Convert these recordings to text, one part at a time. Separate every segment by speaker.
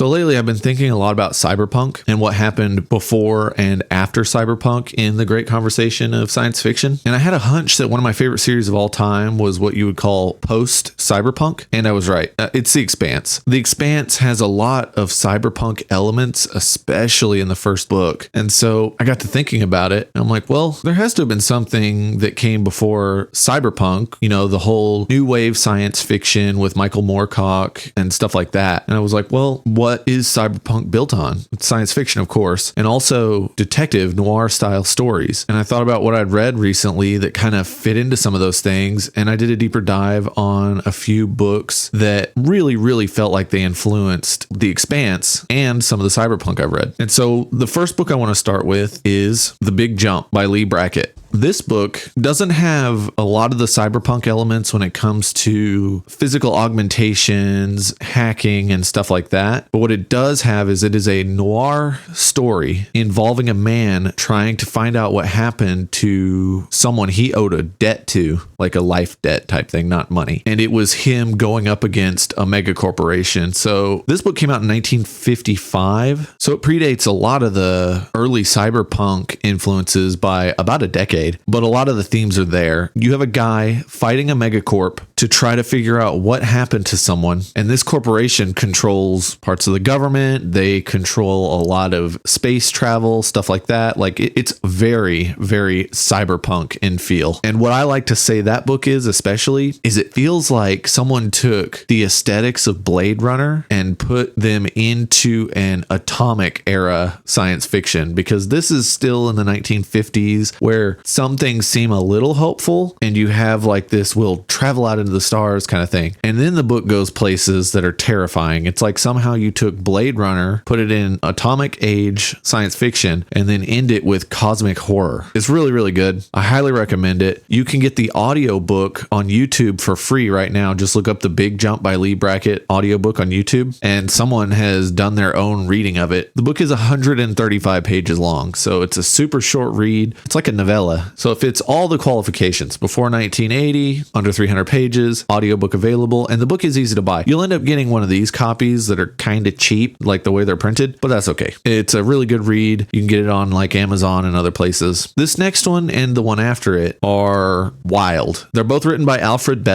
Speaker 1: So lately I've been thinking a lot about cyberpunk and what happened before and after cyberpunk in the great conversation of science fiction. And I had a hunch that one of my favorite series of all time was what you would call post cyberpunk. And I was right. It's The Expanse. The Expanse has a lot of cyberpunk elements, especially in the first book. And so I got to thinking about it. And I'm like, well, there has to have been something that came before cyberpunk, you know, the whole new wave science fiction with Michael Moorcock and stuff like that. And I was like, well, what is cyberpunk built on? It's science fiction, of course, and also detective noir style stories. And I thought about what I'd read recently that kind of fit into some of those things. And I did a deeper dive on a few books that really felt like they influenced The Expanse and some of the cyberpunk I've read. And so the first book I want to start with is The Big Jump by Leigh Brackett. This book doesn't have a lot of the cyberpunk elements when it comes to physical augmentations, hacking, and stuff like that. But what it does have is it is a noir story involving a man trying to find out what happened to someone he owed a debt to, like a life debt type thing, not money. And it was him going up against a mega corporation. So this book came out in 1955. So it predates a lot of the early cyberpunk influences by about a decade. But a lot of the themes are there. You have a guy fighting a megacorp to try to figure out what happened to someone. And this corporation controls parts of the government. They control a lot of space travel, stuff like that. Like it's very cyberpunk in feel. And what I like to say that book is especially is it feels like someone took the aesthetics of Blade Runner and put them into an atomic era science fiction, because this is still in the 1950s where some things seem a little hopeful and you have like this we'll travel out into the stars kind of thing. And then the book goes places that are terrifying. It's like somehow you took Blade Runner, put it in atomic age science fiction, and then end it with cosmic horror. It's really good. I highly recommend it. You can get the audiobook on YouTube for free right now. Just look up The Big Jump by Leigh Brackett audiobook on YouTube, and someone has done their own reading of it. The book is 135 pages long, so it's a super short read. It's like a novella. So it fits all the qualifications. Before 1980, under 300 pages, audiobook available, and the book is easy to buy. You'll end up getting one of these copies that are kind of cheap, like the way they're printed, but that's okay. It's a really good read. You can get it on like Amazon and other places. This next one and the one after it are wild. They're both written by Alfred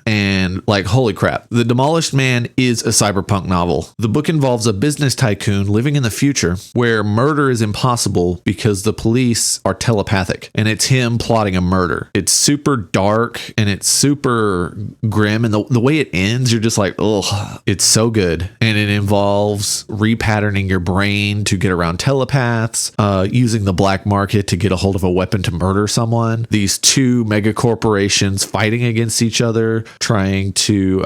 Speaker 1: and like, holy crap. The Demolished Man is a cyberpunk novel. The book involves a business tycoon living in the future where murder is impossible because the police are telepathic. And it's him plotting a murder. It's super dark and it's super grim. And the way it ends, you're just like, oh, it's so good. And it involves repatterning your brain to get around telepaths, using the black market to get a hold of a weapon to murder someone. These two mega corporations fighting against each other, trying to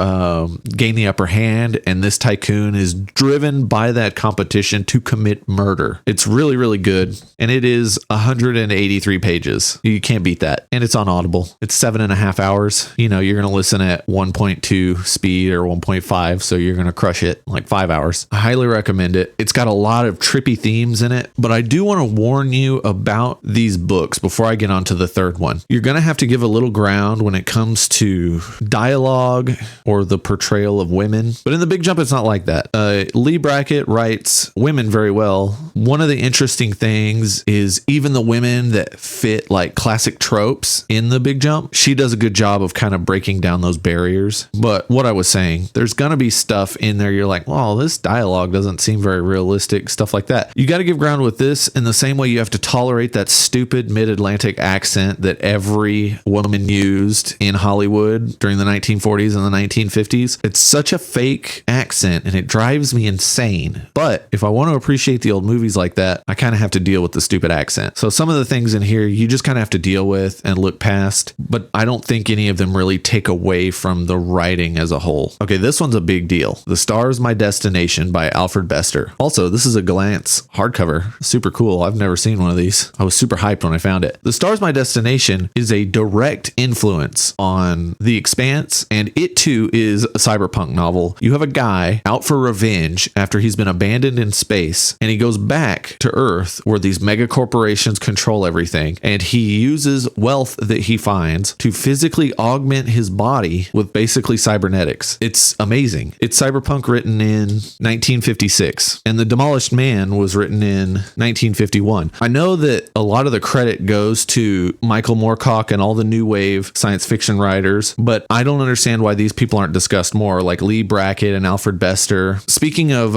Speaker 1: gain the upper hand. And this tycoon is driven by that competition to commit murder. It's really good. And it is 183 pages. You can't beat that. And it's on Audible. It's 7.5 hours. You know, you're going to listen at 1.2 speed or 1.5. So you're going to crush it like 5 hours. I highly recommend it. It's got a lot of trippy themes in it, but I do want to warn you about these books before I get on to the third one. You're going to have to give a little ground when it comes to dialogue or the portrayal of women. But in The Big Jump, it's not like that. Leigh Brackett writes women very well. One of the interesting things is even the women that fit like classic tropes in The Big Jump, she does a good job of kind of breaking down those barriers. But what I was saying, there's going to be stuff in there you're like, well, this dialogue doesn't seem very realistic, stuff like that. You got to give ground with this in the same way you have to tolerate that stupid mid-Atlantic accent that every woman used in Hollywood during the 1940s and the 1950s. It's such a fake accent and it drives me insane. But if I want to appreciate the old movies like that, I kind of have to deal with the stupid accent. So some of the things in here you just kind of have to deal with and look past, but I don't think any of them really take away from the writing as a whole. Okay, this one's a big deal. The Star's My Destination by Alfred. Also, this is a glance hardcover. Super cool. I've never seen one of these. I was super hyped when I found it. The Star's My Destination is a direct influence on The Expanse, and it too is a cyberpunk novel. You have a guy out for revenge after he's been abandoned in space, and he goes back to Earth where these mega corporations control everything, and he uses wealth that he finds to physically augment his body with basically cybernetics. It's amazing. It's Cyberpunk written in 1956, and The Demolished Man was written in 1951. I know that a lot of the credit goes to Michael Moorcock and all the new wave science fiction writers, but I don't understand why these people aren't discussed more, like Leigh, Brackett, and Alfred Bester. Speaking of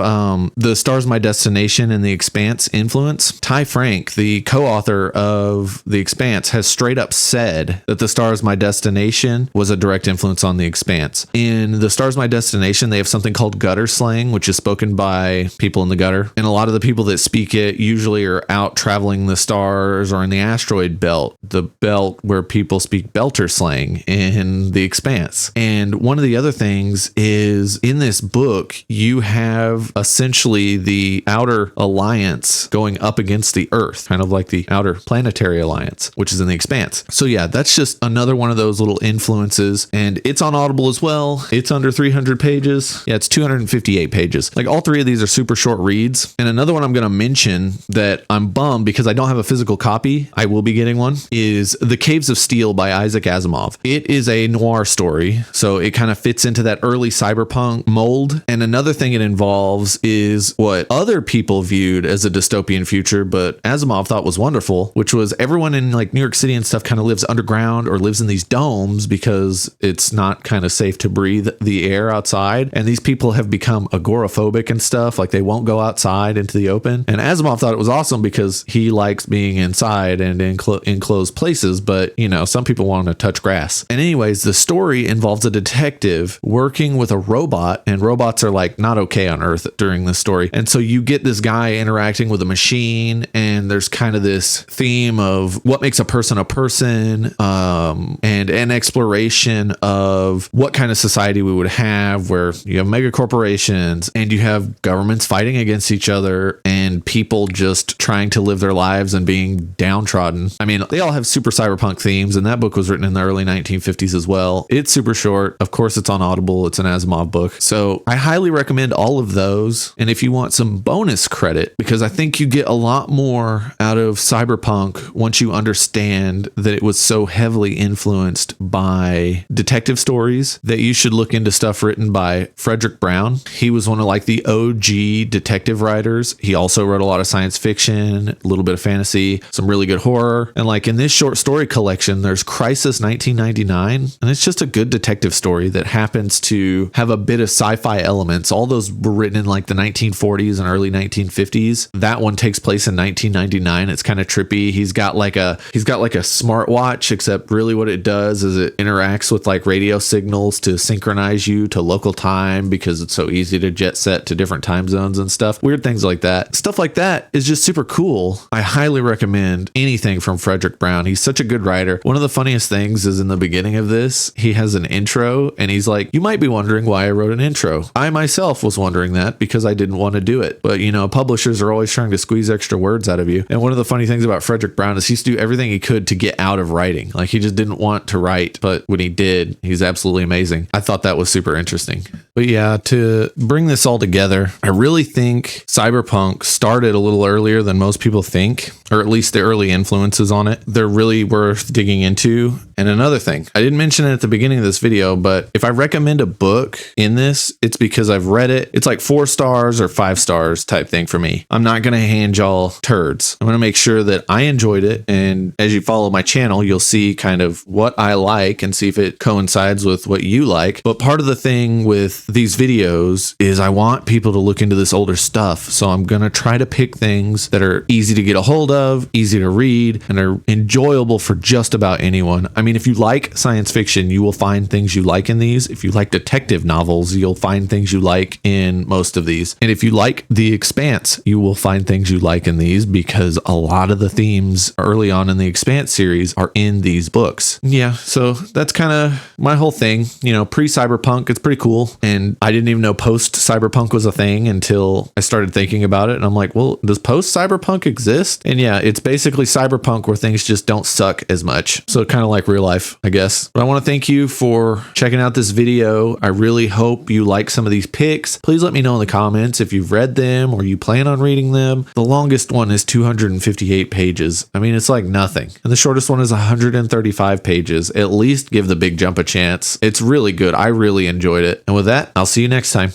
Speaker 1: The Star's My Destination and The Expanse influence, Ty Frank, the co-author of The Expanse, has straight up said that The Star's My Destination was a direct influence on The Expanse. In The Star's My Destination, they have something called gutter slang, which is spoken by people in the gutter. And a lot of the people that speak it usually are out traveling the stars or in the asteroid belt, the belt where people speak belter slang in The Expanse. And one of the other things is in this book, you have essentially the outer alliance going up against the Earth, kind of like the outer planetary alliance, which is in The Expanse. So yeah, that's just another one of those little influences, and it's on Audible as well. It's under 300 pages. Yeah, it's 258 pages. Like, all three of these are super short reads. And another one I'm going to mention that I'm bummed because I don't have a physical copy, I will be getting one, is The Caves of Steel by Isaac Asimov. It is a noir story, so it kind of fits into that early cyberpunk mold. And another thing it involves is what other people viewed as a dystopian future, but Asimov thought was wonderful, which was everyone in like New York City and stuff kind of lives underground or lives in these domes because it's not kind of safe to breathe the air outside. And these people have become agoraphobic and stuff, like they won't go outside into the open. And Asimov thought it was awesome because he likes being inside and in enclosed places, but you know, some people want to touch grass. And anyways, the story involves a detective working with a robot, and robots are like not okay on Earth during this story. And so you get this guy interacting with a machine, and there's kind of this theme of what makes a person, and an exploration of what kind of society we would have where you have mega corporations and you have governments fighting against each other and people just trying to live their lives and being downtrodden. I mean, they all have super cyberpunk themes, and that book was written in the early 1950s as well. It's super short. Of course, it's on Audible. It's an Asimov book. So I highly recommend all of those. And if you want some bonus credit, because I think you get a lot more out of Cyberpunk once you understand that it was so heavily influenced by detective stories, that you should look into stuff written by Frederick Brown. He was one of like the OG detective writers. He also wrote a lot of science fiction, a little bit of fantasy, some really good horror. And like in this short story collection, there's Crisis 1999, and it's just a good detective story that happens to have a bit of sci-fi elements. All those were written in like the 1940s and early 1950s. That one takes place in 1999. It's kind of trippy. He's got like a smartwatch, except really what it does is it interacts with like radio signals to synchronize you to local time because it's so easy to jet set to different time zones and stuff. Weird things like that. Stuff like that is just super cool. I highly recommend anything from Frederick Brown. He's such a good writer. One of the funniest things is in the beginning of this, he has an intro and he's like, you might be wondering why I wrote an intro. I myself was wondering that because I didn't want to do it. But you know, publishers are always trying to squeeze extra words out of you. And one of the funny things about Frederick Brown is he used to do everything he could to get out of writing. Like he just didn't want to write, but when he did, he's absolutely amazing. I thought that was super interesting. But yeah, to bring this all together, I really think Cyberpunk started a little earlier than most people think, or at least the early influences on it. They're really worth digging into. And another thing, I didn't mention it at the beginning of this video, but if I recommend a book in this, it's because I've read it. It's like 4 stars or 5 stars type thing for me. I'm not going to hand y'all turds. I'm going to make sure that I enjoyed it. And as you follow my channel, you'll see kind of what I like and see if it coincides with what you like. But part of the thing with these videos is I want people to look into this older stuff. So I'm going to try to pick things that are easy to get a hold of, easy to read, and are enjoyable for just about anyone. I mean, if you like science fiction, you will find things you like in these. If you like detective novels, you'll find things you like in most of these. And if you like The Expanse, you will find things you like in these because a lot of the themes early on in the Expanse series are in these books. Yeah, so that's kind of my whole thing. You know, pre-Cyberpunk, it's pretty cool. And I didn't even know post-Cyberpunk was a thing until I started thinking about it. And I'm like, well, does post-Cyberpunk exist? And yeah, it's basically Cyberpunk where things just don't suck as much. So kind of like real life, I guess. But I want to thank you for checking out this video. I really hope you like some of these picks. Please let me know in the comments if you've read them or you plan on reading them. The longest one is 258 pages. I mean, it's like nothing. And the shortest one is 135 pages. At least give The Big Jump a chance. It's really good. I really enjoyed it. And with that, I'll see you next time.